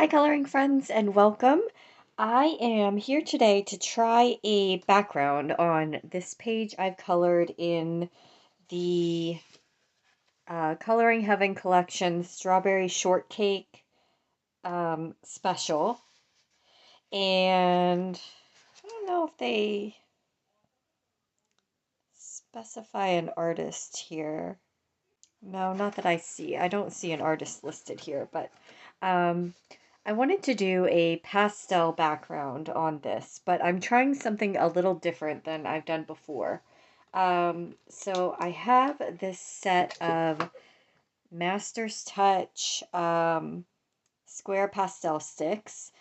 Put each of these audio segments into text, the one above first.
Hi, coloring friends, and welcome. I am here today to try a background on this page I've colored in the Coloring Heaven Collection Strawberry Shortcake special. And I don't know if they specify an artist here. No, not that I see. I don't see an artist listed here, but um, I wanted to do a pastel background on this, but I'm trying something a little different than I've done before. So I have this set of Master's Touch square pastel sticks,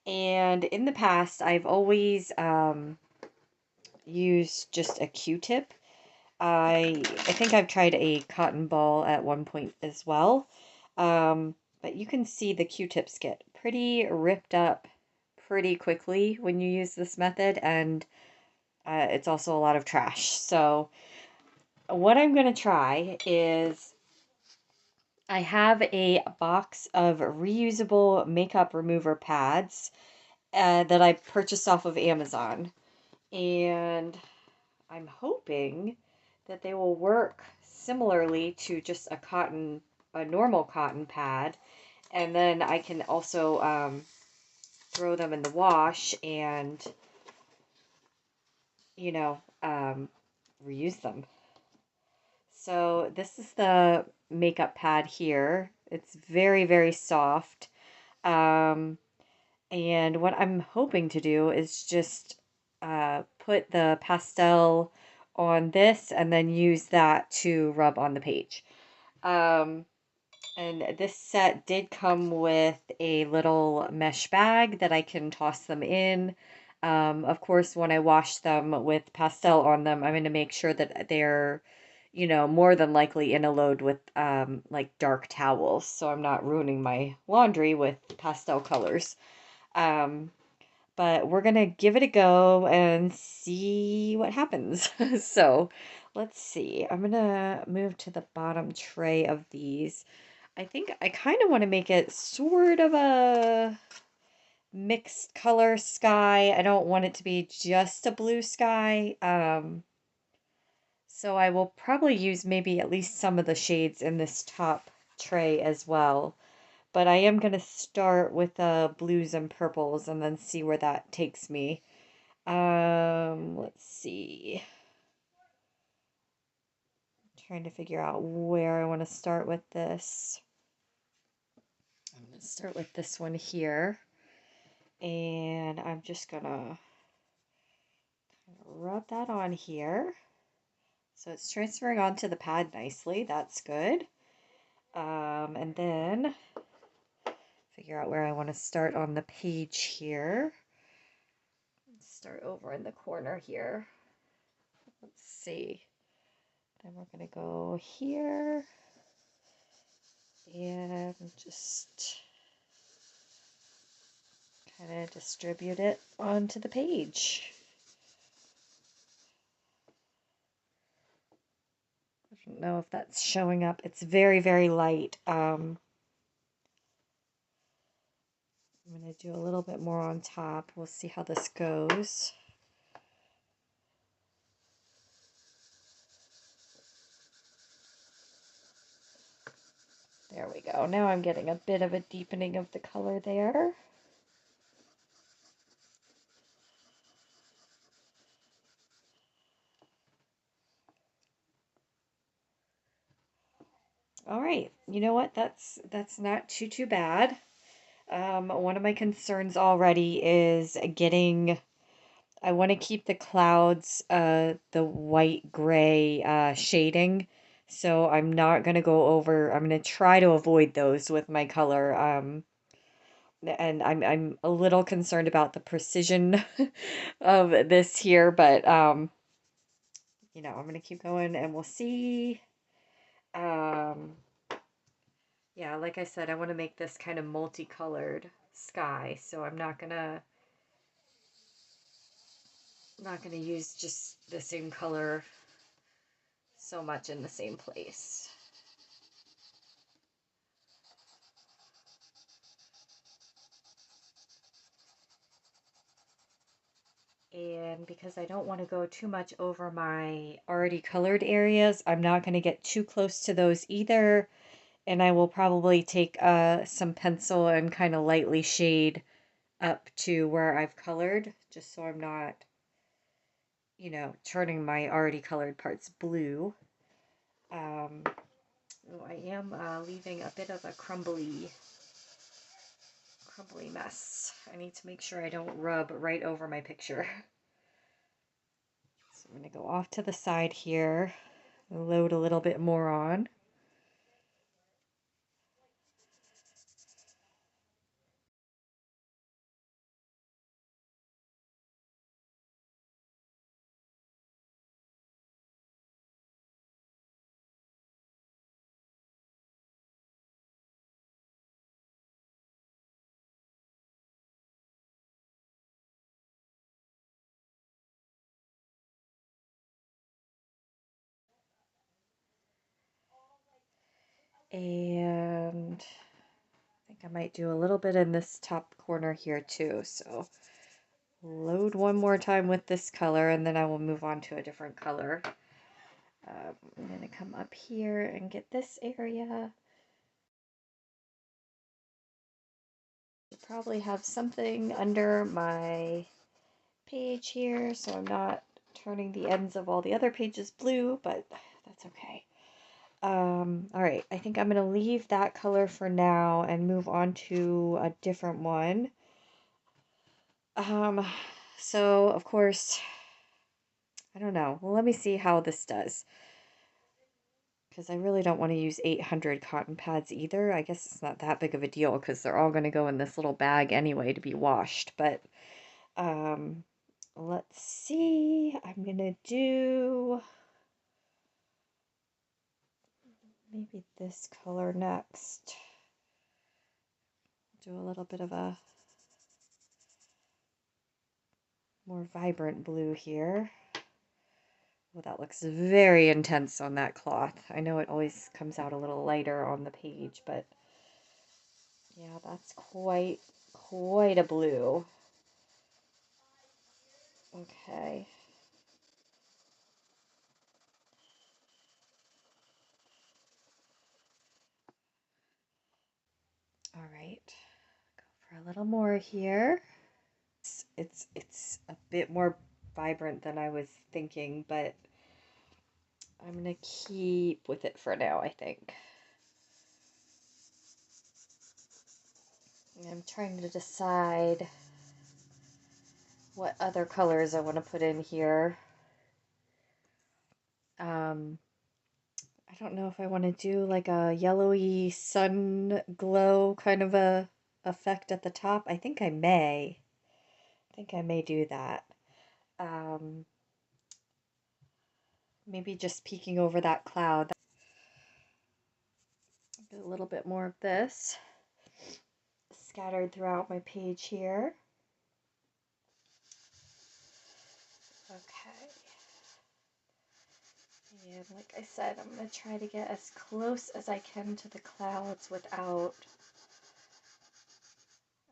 and in the past I've always used just a Q-tip. I think I've tried a cotton ball at one point as well. But you can see the Q-tips get pretty ripped up pretty quickly when you use this method, and it's also a lot of trash. So what I'm going to try is I have a box of reusable makeup remover pads that I purchased off of Amazon. And I'm hoping that they will work similarly to just a normal cotton pad. And then I can also throw them in the wash and, you know, reuse them. So this is the makeup pad here. It's very, very soft. Um, and what I'm hoping to do is just put the pastel on this and then use that to rub on the page. And this set did come with a little mesh bag that I can toss them in. Of course, when I wash them with pastel on them, I'm going to make sure that they're, more than likely in a load with like dark towels, so I'm not ruining my laundry with pastel colors. Um, but we're gonna give it a go and see what happens. So let's see. I'm gonna move to the bottom tray of these. I think I kind of want to make it sort of a mixed color sky. I don't want it to be just a blue sky. So I will probably use maybe at least some of the shades in this top tray as well. But I am going to start with blues and purples and then see where that takes me. Let's see. I'm trying to figure out where I want to start with this. I'm going to start with this one here. And I'm just going to rub that on here. So it's transferring onto the pad nicely. That's good. And then figure out where I want to start on the page here. Start over in the corner here. Let's see. Then we're going to go here and just kind of distribute it onto the page. I don't know if that's showing up. It's very, very light. I'm going to do a little bit more on top. We'll see how this goes. There we go. Now I'm getting a bit of a deepening of the color there. All right, you know what? That's not too bad. One of my concerns already is getting. I want to keep the clouds, the white gray shading, so I'm not gonna go over. I'm gonna try to avoid those with my color. And I'm a little concerned about the precision of this here, but I'm gonna keep going and we'll see. Um, yeah, like I said, I want to make this kind of multicolored sky, so I'm not gonna use just the same color so much in the same place. And because I don't want to go too much over my already colored areas, I'm not going to get too close to those either. And I will probably take some pencil and kind of lightly shade up to where I've colored, just so I'm not, you know, turning my already colored parts blue. Oh, I am leaving a bit of a crumbly mess. I need to make sure I don't rub right over my picture. So I'm going to go off to the side here, load a little bit more on. And I think I might do a little bit in this top corner here too. So load one more time with this color and then I will move on to a different color. I'm going to come up here and get this area. Probably have something under my page here so I'm not turning the ends of all the other pages blue, but that's okay. All right, I think I'm going to leave that color for now and move on to a different one. So of course, I don't know. Well, let me see how this does. Because I really don't want to use 800 cotton pads either. I guess it's not that big of a deal because they're all going to go in this little bag anyway to be washed. But let's see. I'm going to do maybe this color next. Do a little bit of a more vibrant blue here. Well, that looks very intense on that cloth. I know it always comes out a little lighter on the page, but yeah, that's quite a blue. Okay. All right. Go for a little more here. It's a bit more vibrant than I was thinking, but I'm gonna keep with it for now, I think. I'm trying to decide what other colors I want to put in here. I don't know if I want to do like a yellowy sun glow kind of a effect at the top. I think I may. I think I may do that. Maybe just peeking over that cloud. Get a little bit more of this scattered throughout my page here. Okay. And like I said, I'm going to try to get as close as I can to the clouds without...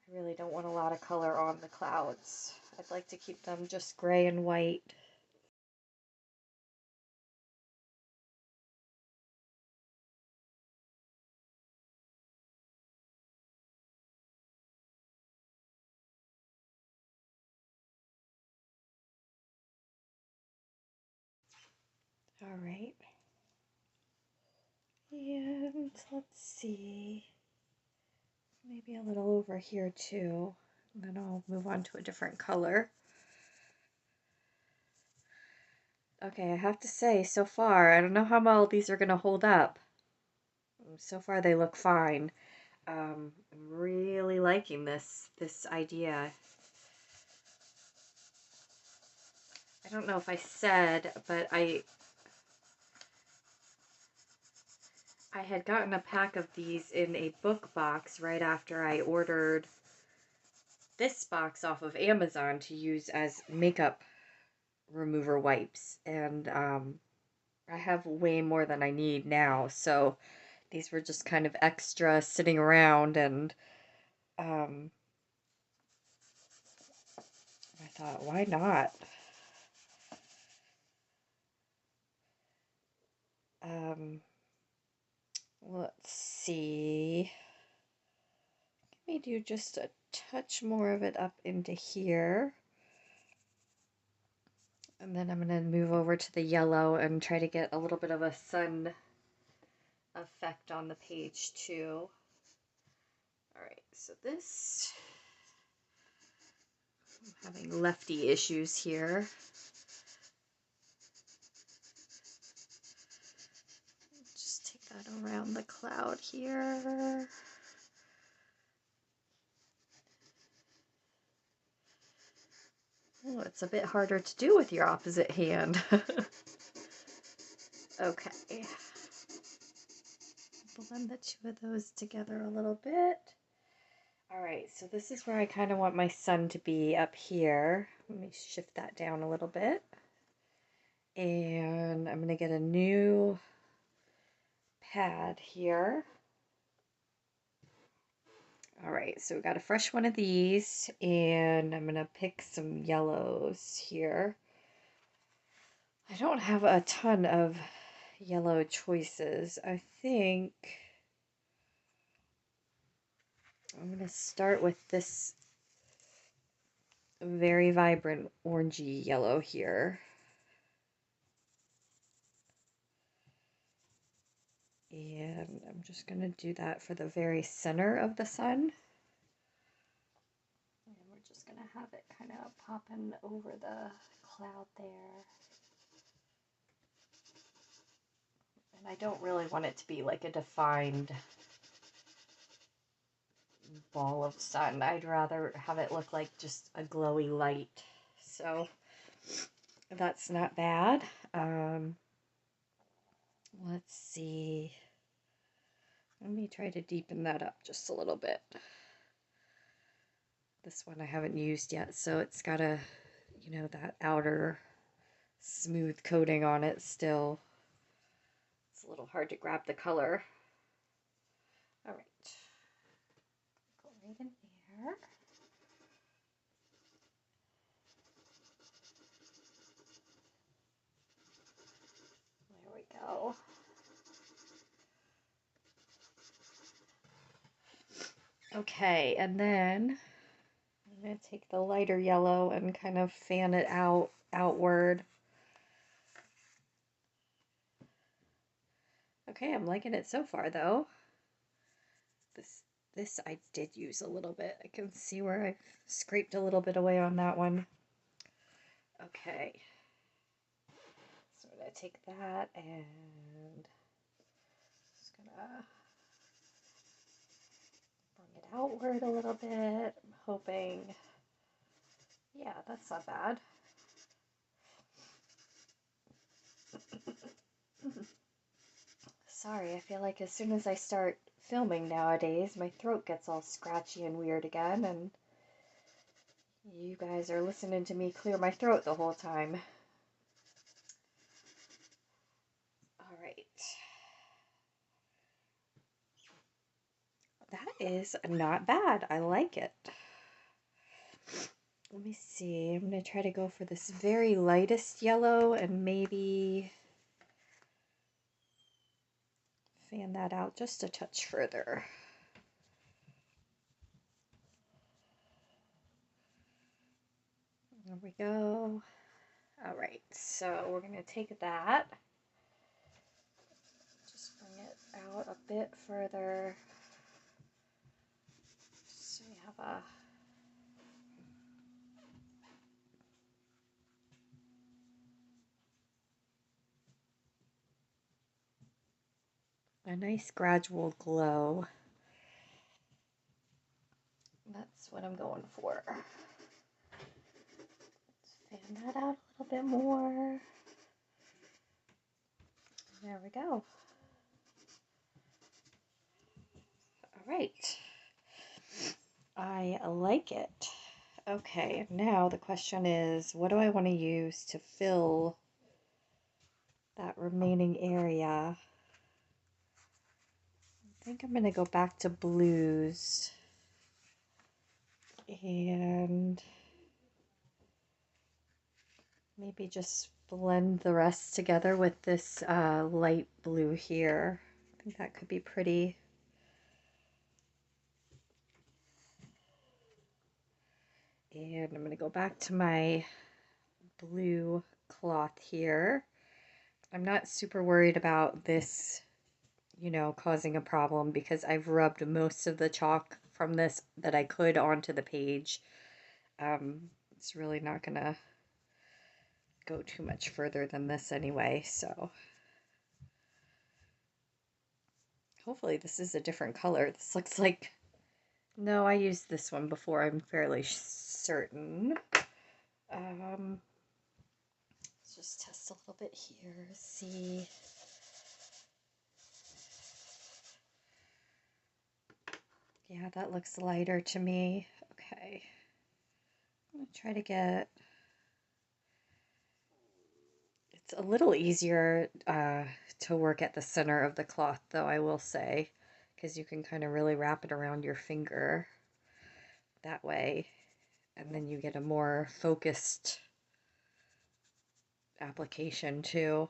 I really don't want a lot of color on the clouds. I'd like to keep them just gray and white. All right. And let's see. Maybe a little over here too. And then I'll move on to a different color. Okay, I have to say, so far, I don't know how well these are going to hold up. So far, they look fine. I'm really liking this idea. I don't know if I said, but I had gotten a pack of these in a book box right after I ordered this box off of Amazon to use as makeup remover wipes. And I have way more than I need now, so these were just kind of extra sitting around, and I thought, why not? Let's see. Let me do just a touch more of it up into here. And then I'm going to move over to the yellow and try to get a little bit of a sun effect on the page too. All right, so this, I'm having lefty issues here. Just take that around the cloud here. Oh, it's a bit harder to do with your opposite hand. Okay. Blend the two of those together a little bit. All right, so this is where I kind of want my sun to be, up here. Let me shift that down a little bit. And I'm going to get a new pad here. All right, so we got a fresh one of these, and I'm going to pick some yellows here. I don't have a ton of yellow choices. I think I'm going to start with this very vibrant orangey yellow here. And I'm just going to do that for the very center of the sun. And we're just going to have it kind of popping over the cloud there. And I don't really want it to be like a defined ball of sun. I'd rather have it look like just a glowy light. So that's not bad. Let's see. Let me try to deepen that up just a little bit. This one I haven't used yet, so it's got a, you know, that outer smooth coating on it still. It's a little hard to grab the color. All right. Go right in there. There we go. Okay, and then I'm going to take the lighter yellow and kind of fan it outward. Okay, I'm liking it so far though. This I did use a little bit. I can see where I scraped a little bit away on that one. Okay. So I'm going to take that and just going to bring it outward a little bit. I'm hoping, yeah, that's not bad. Sorry, I feel like as soon as I start filming nowadays, my throat gets all scratchy and weird again, and you guys are listening to me clear my throat the whole time. All right. That is not bad. I like it. Let me see. I'm going to try to go for this very lightest yellow and maybe fan that out just a touch further. There we go. All right, so we're going to take that, just bring it out a bit further, so we have a nice gradual glow. That's what I'm going for. Let's fan that out a little bit more. There we go. All right. I like it. Okay, now the question is, what do I want to use to fill that remaining area? I think I'm going to go back to blues and maybe just blend the rest together with this light blue here. I think that could be pretty. And I'm going to go back to my blue cloth here. I'm not super worried about this, you know, causing a problem because I've rubbed most of the chalk from this that I could onto the page. It's really not going to go too much further than this anyway, so hopefully this is a different color. This looks like, no, I used this one before, I'm fairly certain. Let's just test a little bit here, see. Yeah, that looks lighter to me. Okay. I'm going to try to get... It's a little easier to work at the center of the cloth, though, I will say, because you can kind of really wrap it around your finger that way, and then you get a more focused application, too.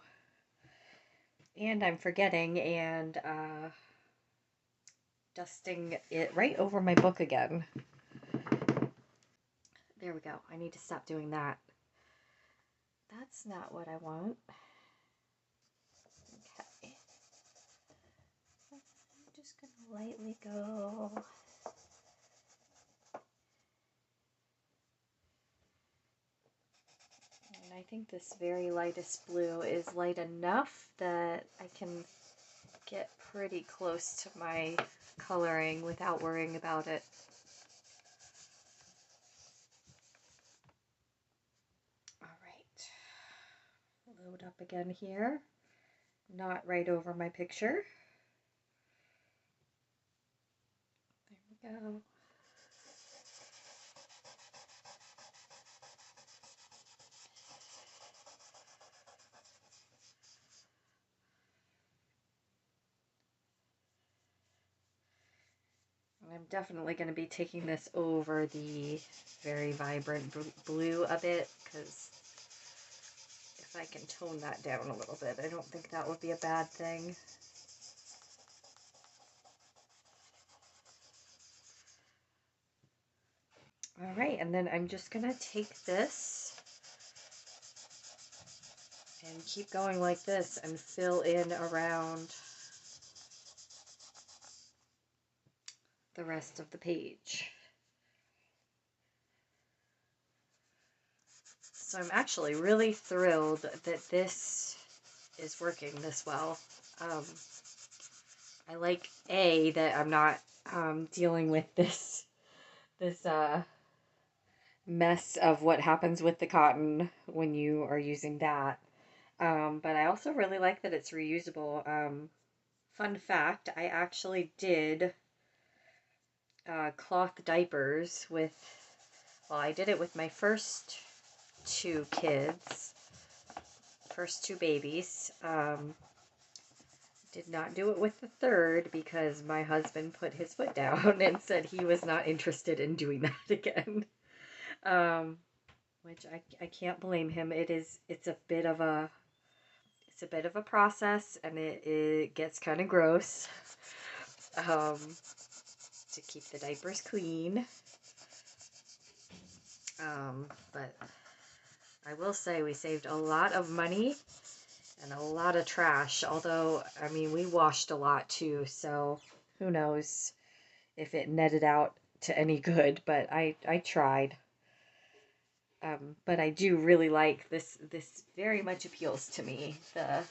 And I'm forgetting and dusting it right over my book again. There we go. I need to stop doing that. That's not what I want. Okay. I'm just going to lightly go. And I think this very lightest blue is light enough that I can get pretty close to my coloring without worrying about it. All right. Load up again here. Not right over my picture. There we go. I'm definitely going to be taking this over the very vibrant blue a bit, because if I can tone that down a little bit, I don't think that would be a bad thing. All right, and then I'm just going to take this and keep going like this and fill in around the rest of the page. So I'm actually really thrilled that this is working this well. I like that I'm not dealing with this mess of what happens with the cotton when you are using that. But I also really like that it's reusable. Fun fact, I actually did cloth diapers with, well, I did it with my first two kids, first two babies. Did not do it with the third because my husband put his foot down and said he was not interested in doing that again. Which I can't blame him. It's a bit of a process, and it gets kind of gross to keep the diapers clean. But I will say we saved a lot of money and a lot of trash, although, I mean, we washed a lot too, so who knows if it netted out to any good, but I tried. But I do really like this. This very much appeals to me. The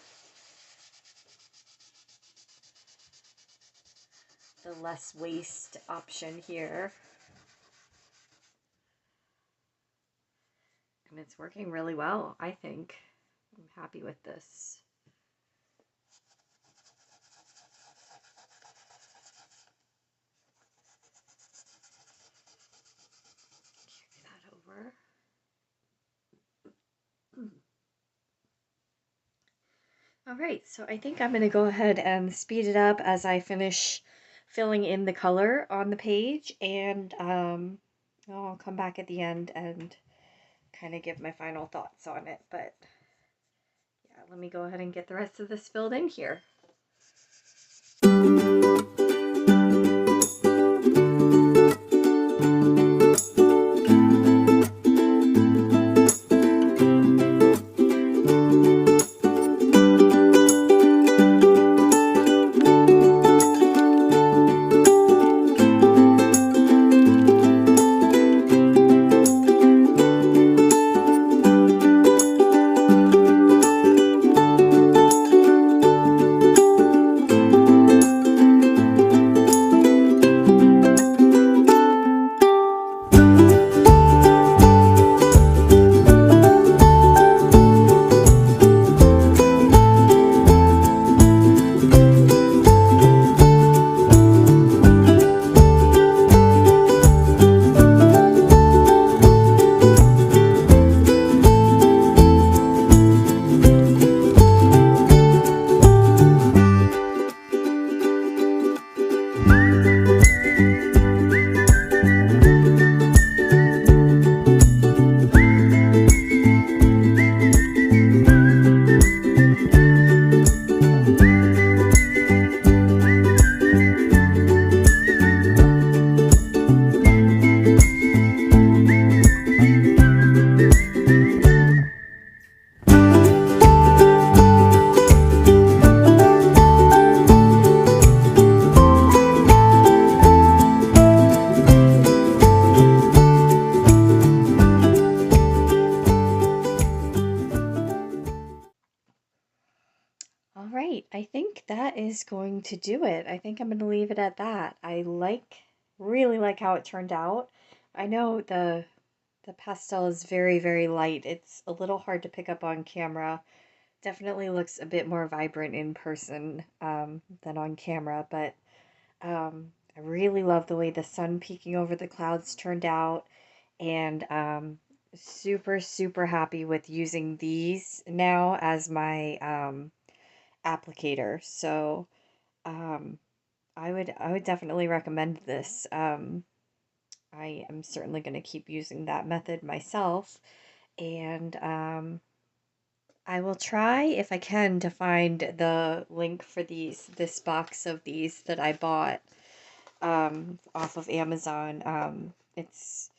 less waste option here. And it's working really well, I think. I'm happy with this. Carry that over. All right, so I think I'm going to go ahead and speed it up as I finish filling in the color on the page, and I'll come back at the end and kind of give my final thoughts on it. But yeah, let me go ahead and get the rest of this filled in here. All right, I think that is going to do it. I think I'm going to leave it at that. I really like how it turned out. I know the pastel is very, very light. It's a little hard to pick up on camera. Definitely looks a bit more vibrant in person than on camera, but I really love the way the sun peeking over the clouds turned out, and super, super happy with using these now as my applicator. So um, I would definitely recommend this. I am certainly going to keep using that method myself, and I will try if I can to find the link for this box of these that I bought off of Amazon. It's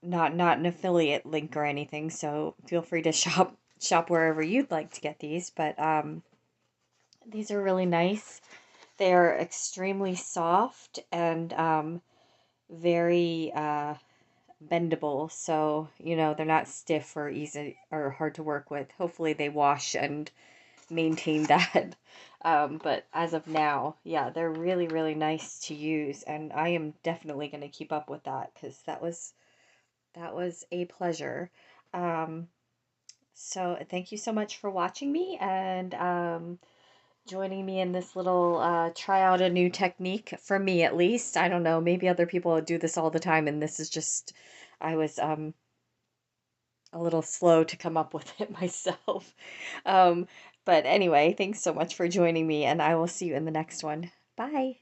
not an affiliate link or anything, so feel free to shop wherever you'd like to get these. But these are really nice. They are extremely soft and very bendable, so they're not stiff or easy or hard to work with. Hopefully they wash and maintain that. But as of now, yeah, they're really, really nice to use, and I am definitely going to keep up with that because that was a pleasure. Um, so thank you so much for watching me and joining me in this little try out a new technique, for me at least. I don't know, maybe other people do this all the time, and this is just, I was a little slow to come up with it myself. Um, but anyway, thanks so much for joining me, and I will see you in the next one. Bye.